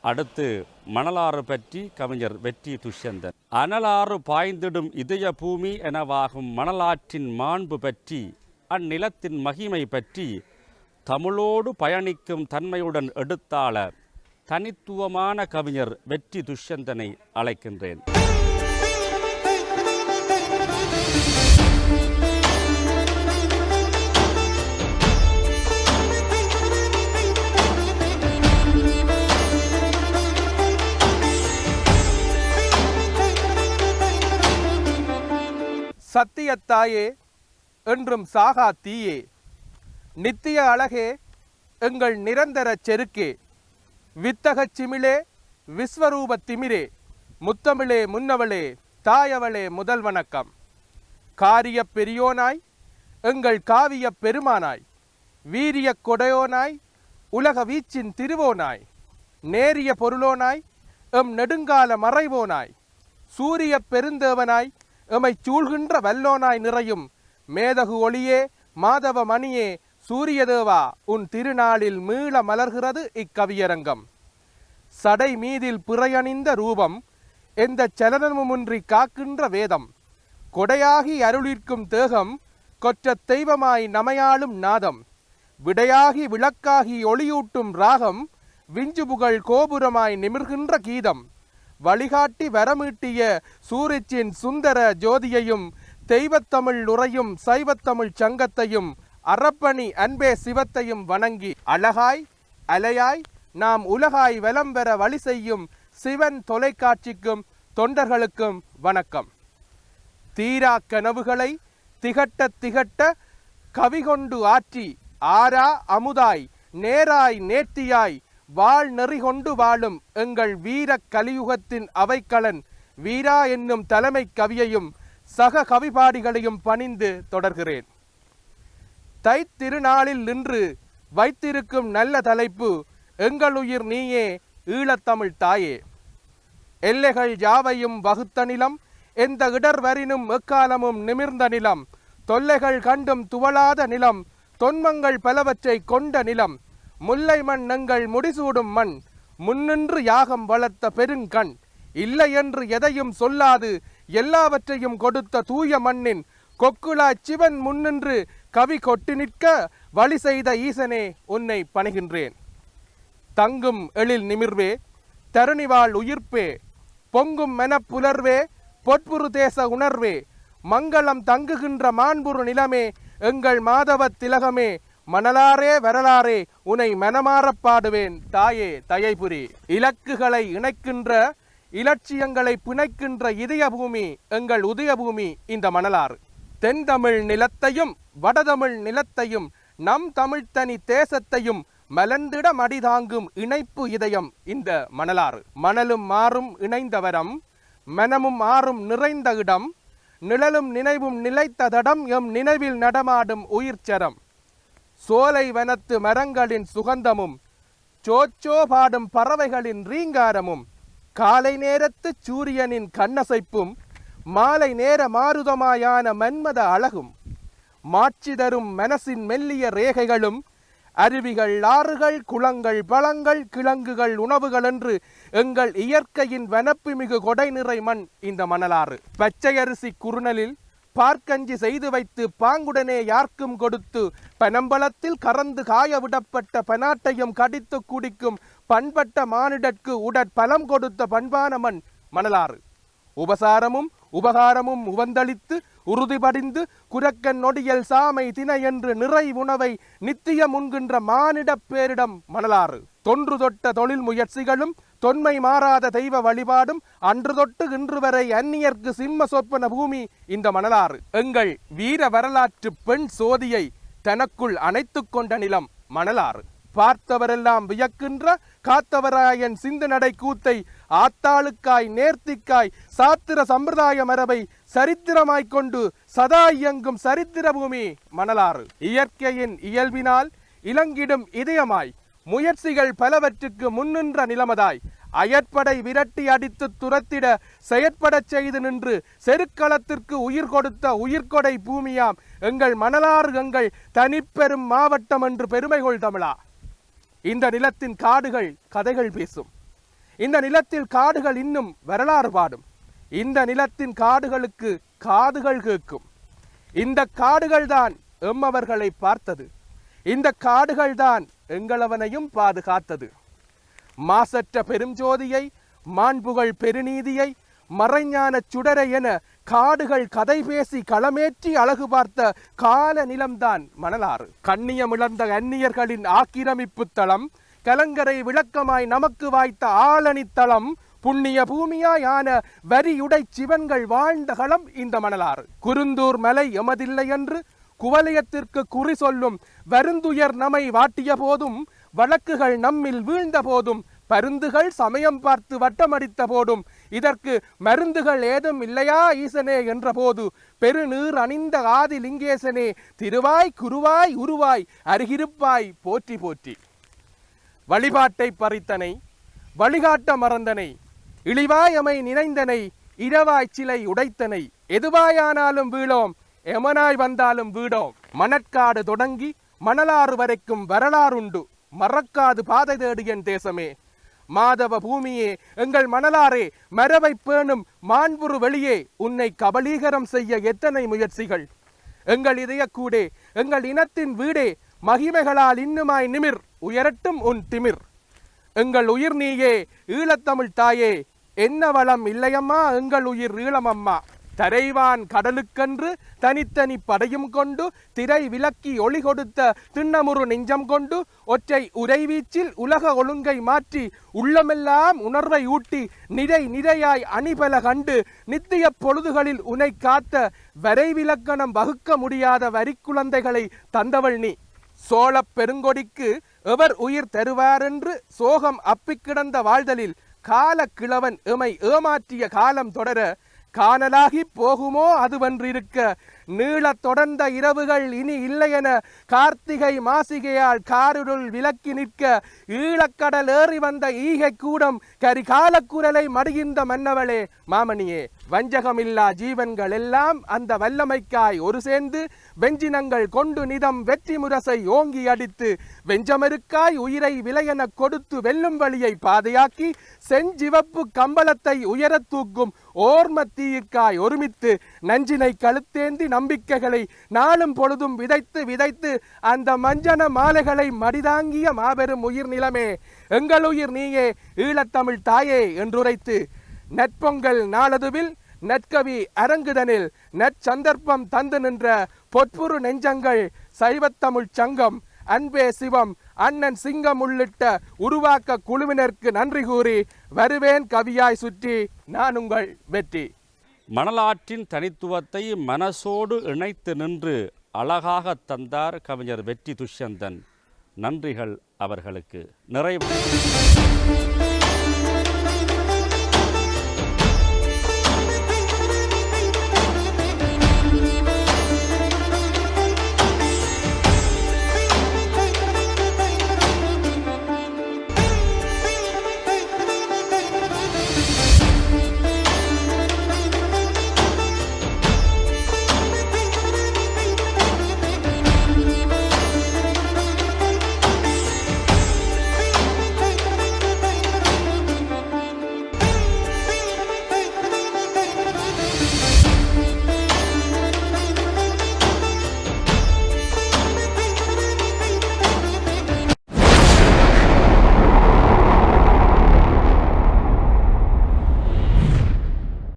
அடுத்து மணலாறு பற்றி கவிஞர் வெற்றி துஷ்யந்தன். அனலாறு பாய்ந்திடும் இதய பூமி எனவாகும் மணலாற்றின் மாண்பு பற்றி, அந்நிலத்தின் மகிமை பற்றி தமிழோடு பயணிக்கும் தன்மையுடன் எடுத்தாள தனித்துவமான கவிஞர் வெற்றி துஷ்யந்தனை அழைக்கின்றேன். சத்தியத்தாயே, என்றும் சாகா தீயே, நித்திய அழகே, எங்கள் நிரந்தர செருக்கே, வித்தகச் சிமிழே, விஸ்வரூப திமிரே, முத்தமிழே முன்னவளே, தாயவளே முதல் வணக்கம். காரிய பெரியோனாய், எங்கள் காவிய பெருமானாய், வீரிய கொடையோனாய், உலக வீச்சின் திருவோனாய், நேரிய பொருளோனாய், எம் நெடுங்கால மறைவோனாய், சூரிய பெருந்தேவனாய், எமை சூழ்கின்ற வல்லோனாய் நிறையும் மேதகு ஒளியே, மாதவ மணியே, சூரியதேவா, உன் திருநாளில் மீள மலர்கிறது இக்கவியரங்கம். சடை மீதில் பிறையணிந்த ரூபம், எந்த சலனமுமின்றி காக்கின்ற வேதம், கொடையாகி அருளிற்கும் தேகம், கொற்ற தெய்வமாய் நமையாளும் நாதம், விடையாகி விளக்காகி ஒளியூட்டும் ராகம், விஞ்சுபுகழ் கோபுரமாய் நிமிர்கின்ற கீதம், வழிகாட்டி வரமீட்டிய சூரிச்சின் சுந்தர ஜோதியையும், தெய்வத்தமிழ் உரையும் சைவத்தமிழ் சங்கத்தையும், அறப்பணி அன்பே சிவத்தையும் வணங்கி அழகாய் அலையாய் நாம் உலகாய் வலம் பெற வழி செய்யும் சிவன் தொலைக்காட்சிக்கும் தொண்டர்களுக்கும் வணக்கம். தீரா கனவுகளை திகட்ட திகட்ட கவிகொண்டு ஆற்றி, ஆரா அமுதாய் நேராய் நேர்த்தியாய் வாழ் நெறி கொண்டு வாழும் எங்கள் வீர கலியுகத்தின் அவைக்களன் வீரா என்னும் தலைமை கவியையும் சக கவிபாடிகளையும் பணிந்து தொடர்கிறேன். தைத்திருநாளில் நின்று வைத்திருக்கும் நல்ல தலைப்பு, எங்களுயிர் நீயே ஈழத்தமிழ் தாயே. எல்லைகள் யாவையும் வகுத்த நிலம், எந்த இடர்வரினும் எக்காலமும் நிமிர்ந்த நிலம், தொல்லைகள் கண்டும் துவளாத நிலம், தொன்மங்கள் பலவற்றை கொண்ட நிலம், முல்லை மண் எங்கள் முடிசூடும் மண், முன்னின்று யாகம் வளர்த்த பெருங்கண், இல்லை என்று எதையும் சொல்லாது எல்லாவற்றையும் கொடுத்த தூய மண்ணின் கொக்குழாய் சிவன் முன்னின்று கவி கொட்டி நிற்க வழி செய்த ஈசனே உன்னை பணிகின்றேன். தங்கும் எழில் நிமிர்வே, தருணிவாள் உயிர்ப்பே, பொங்கும் மெனப்புலர்வே, பொற்புறு தேச உணர்வே, மங்களம் தங்குகின்ற மாண்புறு நிலமே, எங்கள் மாதவ திலகமே, மணலாரே வரலாறே, உனை மனமாறப் பாடுவேன் தாயே தயைபுரி. இலக்குகளை இணைக்கின்ற, இலட்சியங்களை பிணைக்கின்ற இதய பூமி எங்கள் உதயபூமி இந்த மணலாறு. தென் தமிழ் நிலத்தையும் வடதமிழ் நிலத்தையும் நம் தமிழ்த்தனி தேசத்தையும் மலர்ந்திட மடிதாங்கும் இணைப்பு இதயம் இந்த மணலாறு. மணலும் மாறும் இணைந்தவரம், மனமும் ஆறும் நிறைந்த இடம், நிழலும் நினைவும் நிலைத்த தடம், எம் நினைவில் நடமாடும் உயிர்ச்சரம். சோலை வனத்து மரங்களின் சுகந்தமும், சோச்சோ பாடும் பறவைகளின் ரீங்காரமும், காலை நேரத்து சூரியனின் கண்ணசைப்பும், மாலை நேர மாருதமாயான மன்மத அழகும், மாட்சி தரும் மனசின் மெல்லிய ரேகைகளும், அருவிகள் ஆறுகள் குளங்கள் பழங்கள் கிழங்குகள் உணவுகள் என்று எங்கள் இயற்கையின் வனப்பு மிகு கொடை நிறை மண் இந்த மணலாறு. பச்சையரிசி குறுநலில் பார்க்கஞ்சி செய்து வைத்து பாங்குடனே யார்க்கும் கொடுத்து, பனம்பலத்தில் கறந்து காய விடப்பட்ட பனாட்டையும் கடித்து குடிக்கும் பண்பட்ட மானிடற்கு உடற்பலம் கொடுத்த பண்பான மண் மணலாறு. உபசாரமும் உபகாரமும் உவந்தளித்து உறுதிபடிந்து குரக்கன் நொடியல் சாமை தினை என்று நிறை உணவை நித்தியம் உண்கின்ற மானிட பேரிடம் மணலாறு. தொன்று தொட்ட தொழில் முயற்சிகளும் தொன்மை மாறாத தெய்வ வழிபாடும் அன்று தொட்டு இன்று வரை அந்நியர்க்கு சிம்ம சொப்பன பூமி இந்த மணலாறு. எங்கள் வீர வரலாற்று பெண் சோதியை தனக்குள் அணைத்து கொண்ட நிலம் மணலாறு. பார்த்தவரெல்லாம் வியக்கின்ற காத்தவராயன் சிந்து நடை கூத்தை ஆத்தாளுக்காய் நேர்த்திக்காய் சாத்திர சம்பிரதாய மரபை சரித்திரமாய்க்கொண்டு சதா இயங்கும் சரித்திர பூமி மணலாறு. இயற்கையின் இயல்பினால் இலங்கிடும் இதயமாய் முயற்சிகள் பலவற்றுக்கு முன்னின்ற நிலமதாய் அயற்படை விரட்டி அடித்து துரத்திட செயற்படச் செய்து நின்று செருக்களத்திற்கு உயிர் கொடுத்த உயிர்கொடை பூமியாம் எங்கள் மணலாறு எங்கள் தனிப்பெரும் மாவட்டம் என்று பெருமை கொள் தமிழா. இந்த நிலத்தின் காடுகள் கதைகள் பேசும். இந்த நிலத்தில் காடுகள் இன்னும் வரலாறு பாடும். இந்த நிலத்தின் காடுகளுக்கு காதுகள் கேட்கும். இந்த காடுகள் தான் எம்மவர்களை பார்த்தது. இந்த காடுகள் தான் எங்களவனையும் பாதுகாத்தது. மாசற்ற பெருஞ்சோதியை, மாண்புகள் பெருநீதியை, மறைஞான சுடரை என காடுகள் கதை பேசி களமேற்றி அழகு பார்த்த கால நிலம்தான் மணலாறு. கண்ணியமிழந்த அந்நியர்களின் ஆக்கிரமிப்பு தளம், கலங்கரை விளக்கமாய் நமக்கு வாய்த்த ஆளணித்தளம், புண்ணிய பூமியாயான வரியுடை சிவன்கள் வாழ்ந்த களம் இந்த மணலாறு. குருந்தூர் மலை எமதில்லை என்று குவலயத்திற்கு குறி சொல்லும் வருந்துயர் நம்மை வாட்டிய போதும், வழக்குகள் நம்மில் வீழ்ந்த போதும், பருந்துகள் சமயம் பார்த்து வட்டமடித்த போதும், இதற்கு மருந்துகள் ஏதும் இல்லையா ஈசனே என்ற போது, பெருநீர் அணிந்த ஆதி லிங்கேசனே திருவாய் குருவாய் உருவாய் அருகிருப்பாய் போற்றி போற்றி. வழிபாட்டை பறித்தனை, வழிகாட்ட மறந்தனை, இழிவாயமை நினைந்தனை, இரவாய் சிலை உடைத்தனை, எதுவாயானாலும் வீழோம், எமனாய் வந்தாலும் வீடோம். மணற்காடு தொடங்கி மணலாறு வரைக்கும் வரலாறுண்டு, மறக்காது பாதை தேடு என் தேசமே. மாதவ பூமியே, எங்கள் மணலாரே, மரபை பேணும் மாண்புறு வெளியே, உன்னை கபலீகரம் செய்ய எத்தனை முயற்சிகள். எங்கள் இதயக்கூடே, எங்கள் இனத்தின் வீடே, மகிமைகளால் இன்னுமாய் நிமிர், உயரட்டும் உன் திமிர். எங்கள் உயிர் நீயே, ஈழத்தமிழ் தாயே, என்ன வளம் இல்லையம்மா எங்கள் உயிர் ஈழமம்மா. தரைவான் கடலுக்கென்று தனித்தனி படையும் கொண்டு, திரை விலக்கி ஒளி கொடுத்த திண்ணமுறு நெஞ்சம் கொண்டு, ஒற்றை உரைவீச்சில் உலக ஒழுங்கை மாற்றி, உள்ளமெல்லாம் உணர்வை ஊட்டி, நிறை நிறையாய் அணிபல கண்டு, நித்திய பொழுதுகளில் உனை காத்த வரைவிலக்கணம் வகுக்க முடியாத வரிக்குழந்தைகளை தந்தவள் நீ. சோழப் பெருங்கொடிக்கு எவர் உயிர் தருவாரென்று சோகம் அப்பிக்கிடந்த வாழ்தலில், கால கிழவன் எமை ஏமாற்றிய காலம் தொடர, காணலாகி போகுமோ அதுவன்றிருக்க, நீளத் தொடர்ந்த இரவுகள் இனி இல்லையென கார்த்திகை மாசிகையால் காருருள் விலக்கி நிற்க, ஈழக்கடல் ஏறி வந்த ஈகை கூடம் கரிகாலக்குரலை மடிகின்ற மன்னவளே மாமணியே. வஞ்சகமில்லா ஜீவன்கள் எல்லாம் அந்த வல்லமைக்காய் ஒரு சேர்ந்து, வெஞ்சினங்கள் கொண்டு நிதம் வெற்றி முரசை ஓங்கி அடித்து, வெஞ்சமருக்காய் உயிரை விலையென கொடுத்து வெல்லும் வழியை பாதையாக்கி, செஞ்சிவப்பு கம்பளத்தை உயரத் தூக்கும் ஓர்ம தீயிற்காய் ஒருமித்து, நஞ்சினை கழுத்தேந்தி நம்பிக்கைகளை நாளும் பொழுதும் விதைத்து விதைத்து, அந்த மஞ்சன மாலைகளை மடிதாங்கிய மாபெரும் உயிர் நிலமே, எங்கள் உயிர் நீயே, ஈழத்தமிழ் தாயே என்றுரைத்து, நற்பொங்கல் நாளதுவில் நற்கவி அரங்குதனில் நற்சந்தர்ப்பம் தந்து நின்ற பொற்புறு நெஞ்சங்கள் சைவத்தமிழ் சங்கம், அன்பே சிவம், அண்ணன் சிங்கம் உள்ளிட்ட உருவாக்க குழுவினருக்கு நன்றி கூறி வருவேன் கவியாய் சுற்றி நான் உங்கள் வெற்றி. மணலாற்றின் தனித்துவத்தை மனசோடு இணைத்து நின்று அழகாக தந்தார் கவிஞர் வெற்றி துஷ்யந்தன். நன்றிகள் அவர்களுக்கு. நிறைவு.